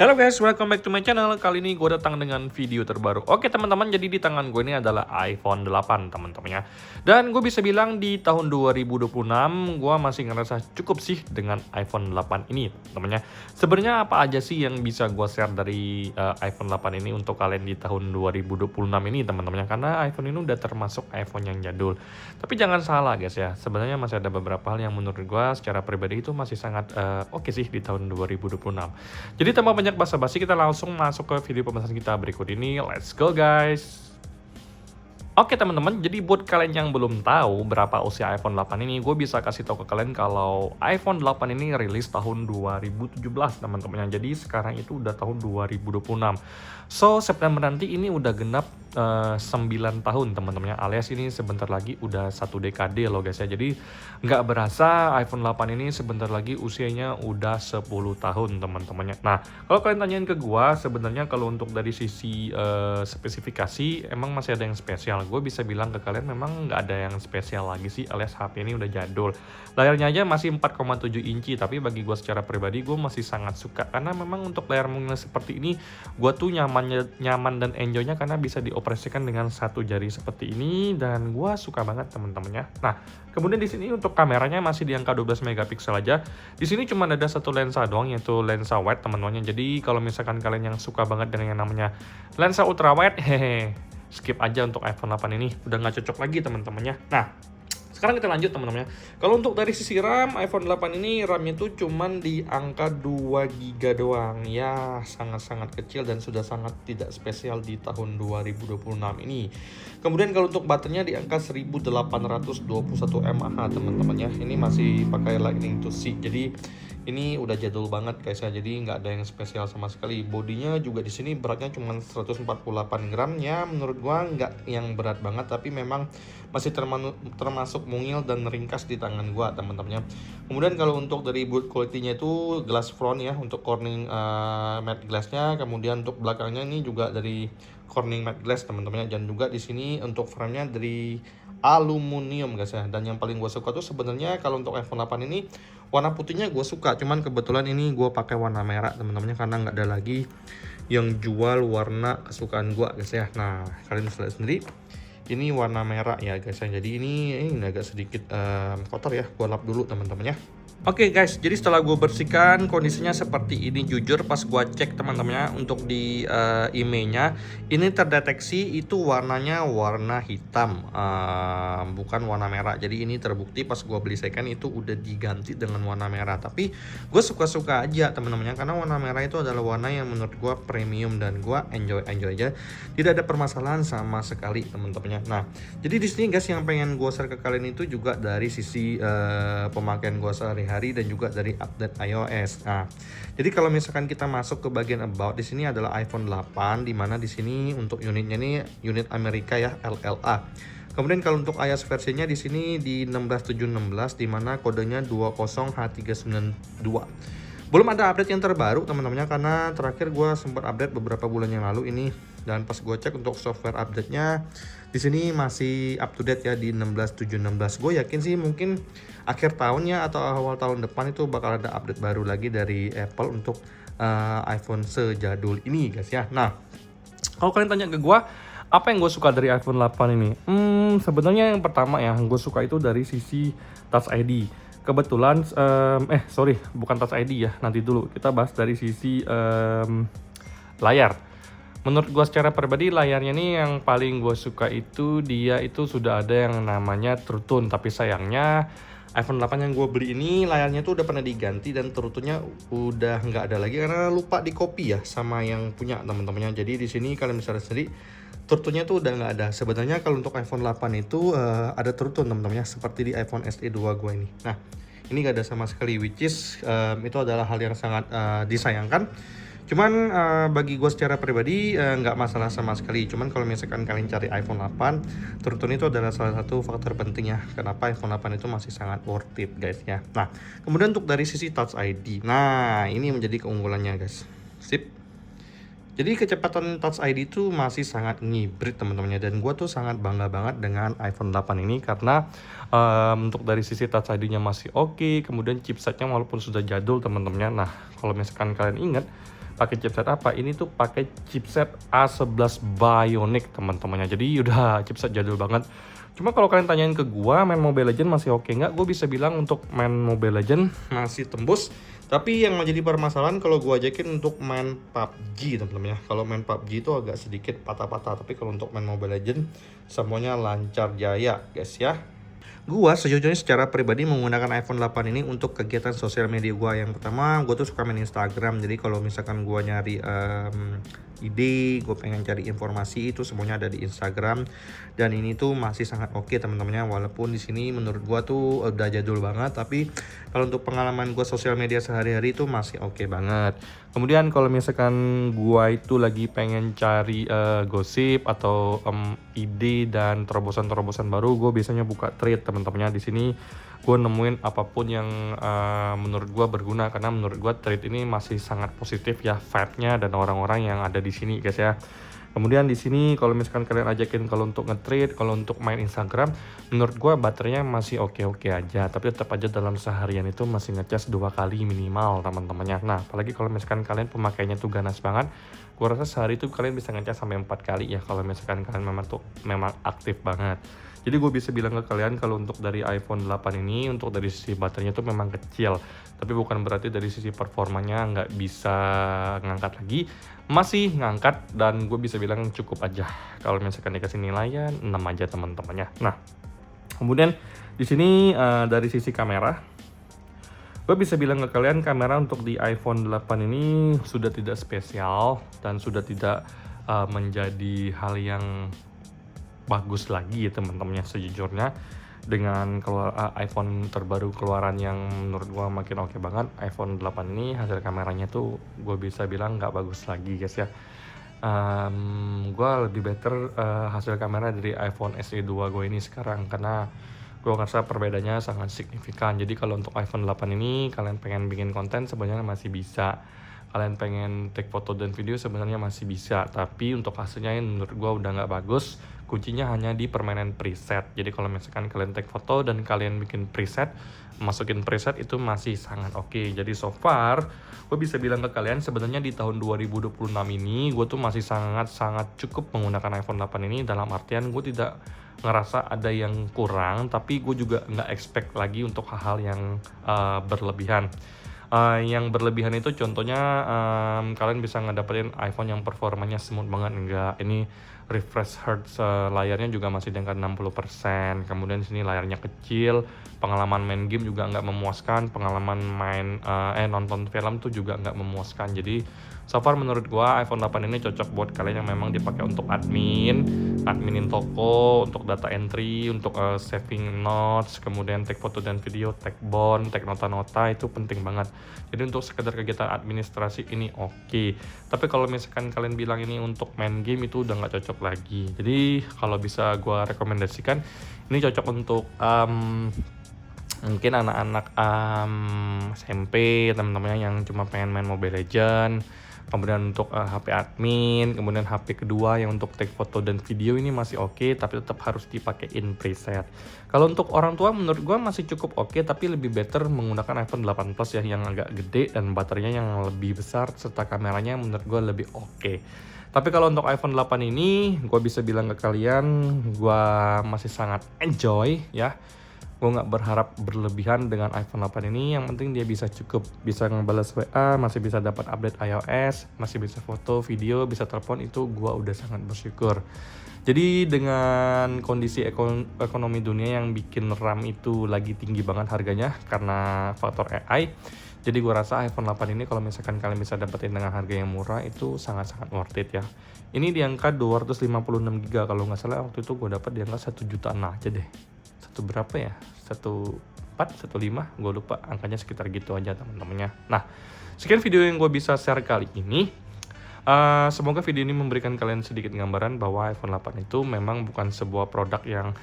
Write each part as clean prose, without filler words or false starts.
Halo guys, welcome back to my channel. Kali ini gue datang dengan video terbaru. Oke teman-teman, jadi di tangan gue ini adalah iPhone 8 teman-teman ya. Dan gue bisa bilang di tahun 2026 gue masih ngerasa cukup sih dengan iPhone 8 ini teman-teman ya. Sebenarnya apa aja sih yang bisa gue share dari iPhone 8 ini untuk kalian di tahun 2026 ini teman-teman ya. Karena iPhone ini udah termasuk iPhone yang jadul. Tapi jangan salah guys ya, sebenarnya masih ada beberapa hal yang menurut gue secara pribadi itu masih sangat oke sih di tahun 2026. Jadi tanpa banyak basa-basi, kita langsung masuk ke video pembahasan kita berikut ini. Let's go guys. Oke teman-teman, jadi buat kalian yang belum tahu berapa usia iPhone 8 ini, gue bisa kasih tahu ke kalian kalau iPhone 8 ini rilis tahun 2017 teman-teman. Jadi sekarang itu udah tahun 2026. So September nanti ini udah genap 9 tahun teman-teman, alias ini sebentar lagi udah 1 dekade loh guys ya. Jadi nggak berasa iPhone 8 ini sebentar lagi usianya udah 10 tahun teman-temannya. Nah kalau kalian tanyain ke gue, sebenarnya kalau untuk dari sisi spesifikasi emang masih ada yang spesial. Gue bisa bilang ke kalian memang nggak ada yang spesial lagi sih, alias HP ini udah jadul. Layarnya aja masih 4,7 inci, tapi bagi gue secara pribadi gue masih sangat suka karena memang untuk layar mungil seperti ini gue tuh nyaman dan enjoynya karena bisa dioperasikan dengan satu jari seperti ini, dan gue suka banget teman-temannya. Nah kemudian di sini untuk kameranya masih di angka 12 megapiksel aja. Di sini cuma ada satu lensa doang, yaitu lensa wide teman-temannya. Jadi kalau misalkan kalian yang suka banget dengan yang namanya lensa ultra wide, skip aja untuk iPhone 8 ini, udah nggak cocok lagi teman-temannya. Nah sekarang kita lanjut teman-teman ya. Kalau untuk dari sisi RAM, iPhone 8 ini RAM-nya tuh cuman di angka 2 GB doang. Ya, sangat-sangat kecil dan sudah sangat tidak spesial di tahun 2026 ini. Kemudian kalau untuk baterainya di angka 1821 mAh teman-teman ya. Ini masih pakai Lightning to C. Jadi ini udah jadul banget guys ya. Jadi nggak ada yang spesial sama sekali. Bodinya juga di sini beratnya cuma 148 gram ya. Menurut gua nggak yang berat banget, tapi memang masih termasuk mungil dan ringkas di tangan gua teman-temannya. Kemudian kalau untuk dari build quality-nya itu glass front ya, untuk Corning matte glass-nya. Kemudian untuk belakangnya ini juga dari Corning matte glass teman-teman, dan juga di sini untuk frame-nya dari aluminium guys ya. Dan yang paling gue suka tuh sebenarnya kalau untuk iPhone 8 ini warna putihnya gue suka, cuman kebetulan ini gue pakai warna merah teman-teman, karena nggak ada lagi yang jual warna kesukaan gue guys ya. Nah kalian bisa lihat sendiri, ini warna merah ya guys ya. Jadi ini agak sedikit kotor ya, gue lap dulu teman-teman ya. Oke guys, jadi setelah gue bersihkan kondisinya seperti ini. Jujur pas gue cek teman-temannya untuk di emailnya ini terdeteksi itu warnanya warna hitam, bukan warna merah. Jadi ini terbukti pas gue beli second itu udah diganti dengan warna merah. Tapi gue suka-suka aja teman-temannya, karena warna merah itu adalah warna yang menurut gue premium dan gue enjoy aja. Tidak ada permasalahan sama sekali teman-temannya. Nah jadi di sini guys yang pengen gue share ke kalian itu juga dari sisi pemakaian gue sehari-hari dan juga dari update iOS. Nah, jadi kalau misalkan kita masuk ke bagian about, di sini adalah iPhone 8, di mana di sini untuk unitnya ini unit Amerika ya, LLA. Kemudian kalau untuk iOS versinya di sini di 16.7.16, di mana kodenya 20H392. Belum ada update yang terbaru teman-temannya, karena terakhir gue sempat update beberapa bulan yang lalu ini, dan pas gue cek untuk software update-nya di sini masih up to date ya di 16.7.16. Gue yakin sih mungkin akhir tahunnya atau awal tahun depan itu bakal ada update baru lagi dari Apple untuk iPhone sejadul ini guys ya. Nah kalau kalian tanya ke gue apa yang gue suka dari iPhone 8 ini, sebenarnya yang pertama ya gue suka itu dari sisi Touch ID. Kebetulan bukan Touch ID ya, nanti dulu kita bahas dari sisi layar. Menurut gue secara pribadi layarnya nih yang paling gue suka itu dia itu sudah ada yang namanya True Tone, tapi sayangnya iPhone 8 yang gue beli ini layarnya tuh udah pernah diganti dan True Tone-nya udah nggak ada lagi karena lupa di copy ya sama yang punya teman-temannya. Jadi di sini kalian bisa lihat sendiri True Tone-nya tuh udah nggak ada. Sebenarnya kalau untuk iPhone 8 itu ada True Tone teman-temannya, seperti di iPhone SE 2 gue ini. Nah ini nggak ada sama sekali, which is itu adalah hal yang sangat disayangkan. Cuman bagi gue secara pribadi nggak masalah sama sekali. Cuman kalau misalkan kalian cari iPhone 8, True Tone itu adalah salah satu faktor penting ya, kenapa iPhone 8 itu masih sangat worth it guys ya. Nah kemudian untuk dari sisi Touch ID, nah ini menjadi keunggulannya guys. Sip. Jadi kecepatan Touch ID itu masih sangat ngibrit teman-temannya, dan gue tuh sangat bangga banget dengan iPhone 8 ini karena untuk dari sisi Touch ID-nya masih oke. Kemudian chipsetnya walaupun sudah jadul teman-temannya. Nah kalau misalkan kalian ingat Pakai chipset apa? Ini tuh pakai chipset A11 Bionic teman-temannya. Jadi udah chipset jadul banget. Cuma kalau kalian tanyain ke gua main Mobile Legends masih oke nggak? Gue bisa bilang untuk main Mobile Legends masih tembus. Tapi yang menjadi permasalahan kalau gua ajakin untuk main PUBG teman-teman ya. Kalau main PUBG itu agak sedikit patah-patah. Tapi kalau untuk main Mobile Legends semuanya lancar jaya guys ya. Gua sejujurnya secara pribadi menggunakan iPhone 8 ini untuk kegiatan sosial media gua. Yang pertama, gua tuh suka main Instagram. Jadi kalau misalkan gua nyari ide, gue pengen cari informasi, itu semuanya ada di Instagram. Dan ini tuh masih sangat oke teman-temannya. Walaupun di sini menurut gua tuh udah jadul banget, tapi kalau untuk pengalaman gua sosial media sehari-hari itu masih oke banget. Kemudian kalau misalkan gua itu lagi pengen cari gosip atau ide dan terobosan-terobosan baru, gue biasanya buka thread teman-temannya. Di sini gue nemuin apapun yang menurut gue berguna, karena menurut gue thread ini masih sangat positif ya vibe-nya dan orang-orang yang ada di sini guys ya. Kemudian di sini kalau misalkan kalian ajakin kalau untuk nge-trade, kalau untuk main Instagram, menurut gue baterainya masih oke-oke aja. Tapi tetap aja dalam seharian itu masih ngecas 2 kali minimal teman-temannya. Nah apalagi kalau misalkan kalian pemakainya tuh ganas banget, gue rasa sehari itu kalian bisa ngecas sampai 4 kali ya kalau misalkan kalian memang aktif banget. Jadi gue bisa bilang ke kalian kalau untuk dari iPhone 8 ini, untuk dari sisi baterainya tuh memang kecil. Tapi bukan berarti dari sisi performanya nggak bisa ngangkat lagi. Masih ngangkat dan gue bisa bilang cukup aja. Kalau misalkan dikasih nilainya 6 aja teman-temannya. Nah, kemudian di sini dari sisi kamera, gue bisa bilang ke kalian kamera untuk di iPhone 8 ini sudah tidak spesial dan sudah tidak menjadi hal yang bagus lagi ya teman-temannya sejujurnya. Dengan iPhone terbaru keluaran yang menurut gua makin oke banget, iPhone 8 ini hasil kameranya tuh gue bisa bilang nggak bagus lagi guys ya. Gua lebih better hasil kamera dari iPhone SE 2 gue ini sekarang, karena gue ngerasa perbedaannya sangat signifikan. Jadi kalau untuk iPhone 8 ini kalian pengen bikin konten sebenarnya masih bisa, kalian pengen take foto dan video sebenarnya masih bisa, tapi untuk hasilnya menurut gue udah nggak bagus. Kuncinya hanya di permainan preset. Jadi kalau misalkan kalian take foto dan kalian bikin preset, masukin preset itu masih sangat oke. Jadi so far gue bisa bilang ke kalian sebenarnya di tahun 2026 ini gue tuh masih sangat cukup menggunakan iPhone 8 ini. Dalam artian gue tidak ngerasa ada yang kurang, tapi gue juga nggak expect lagi untuk hal-hal yang berlebihan. Yang berlebihan itu contohnya kalian bisa ngedapetin iPhone yang performanya smooth banget, enggak. Ini refresh hertz layarnya juga masih di angka 60%. Kemudian di sini layarnya kecil, pengalaman main game juga nggak memuaskan, pengalaman nonton film tuh juga nggak memuaskan. Jadi so far menurut gua iPhone 8 ini cocok buat kalian yang memang dipakai untuk adminin toko, untuk data entry, untuk saving notes, kemudian take foto dan video, take bond, take nota-nota, itu penting banget. Jadi untuk sekedar kegiatan administrasi ini oke. Tapi kalau misalkan kalian bilang ini untuk main game, itu udah nggak cocok lagi. Jadi kalau bisa gua rekomendasikan, ini cocok untuk mungkin anak-anak SMP teman-temannya yang cuma pengen main Mobile Legends. Kemudian untuk HP admin, kemudian HP kedua yang untuk take foto dan video ini masih oke, tapi tetap harus dipakein preset. Kalau untuk orang tua menurut gua masih cukup oke, tapi lebih better menggunakan iPhone 8 Plus ya, yang agak gede dan baterainya yang lebih besar serta kameranya menurut gua lebih oke. Tapi kalau untuk iPhone 8 ini, gua bisa bilang ke kalian, gua masih sangat enjoy ya. Gue nggak berharap berlebihan dengan iPhone 8 ini. Yang penting dia bisa bisa ngebales WA, masih bisa dapat update iOS, masih bisa foto, video, bisa telepon, itu gue udah sangat bersyukur. Jadi dengan kondisi ekonomi dunia yang bikin RAM itu lagi tinggi banget harganya karena faktor AI, jadi gue rasa iPhone 8 ini kalau misalkan kalian bisa dapetin dengan harga yang murah itu sangat-sangat worth it ya. Ini di angka 256GB kalau nggak salah, waktu itu gue dapat di angka 1 jutaan aja deh. Satu berapa ya? 14, 15, gue lupa, angkanya sekitar gitu aja teman-temannya. Nah, sekian video yang gue bisa share kali ini. Semoga video ini memberikan kalian sedikit gambaran bahwa iPhone 8 itu memang bukan sebuah produk yang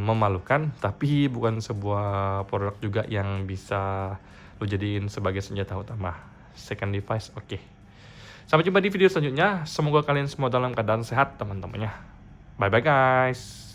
memalukan, tapi bukan sebuah produk juga yang bisa lo jadiin sebagai senjata utama. Second device, oke. Sampai jumpa di video selanjutnya. Semoga kalian semua dalam keadaan sehat teman-temannya. Bye-bye guys.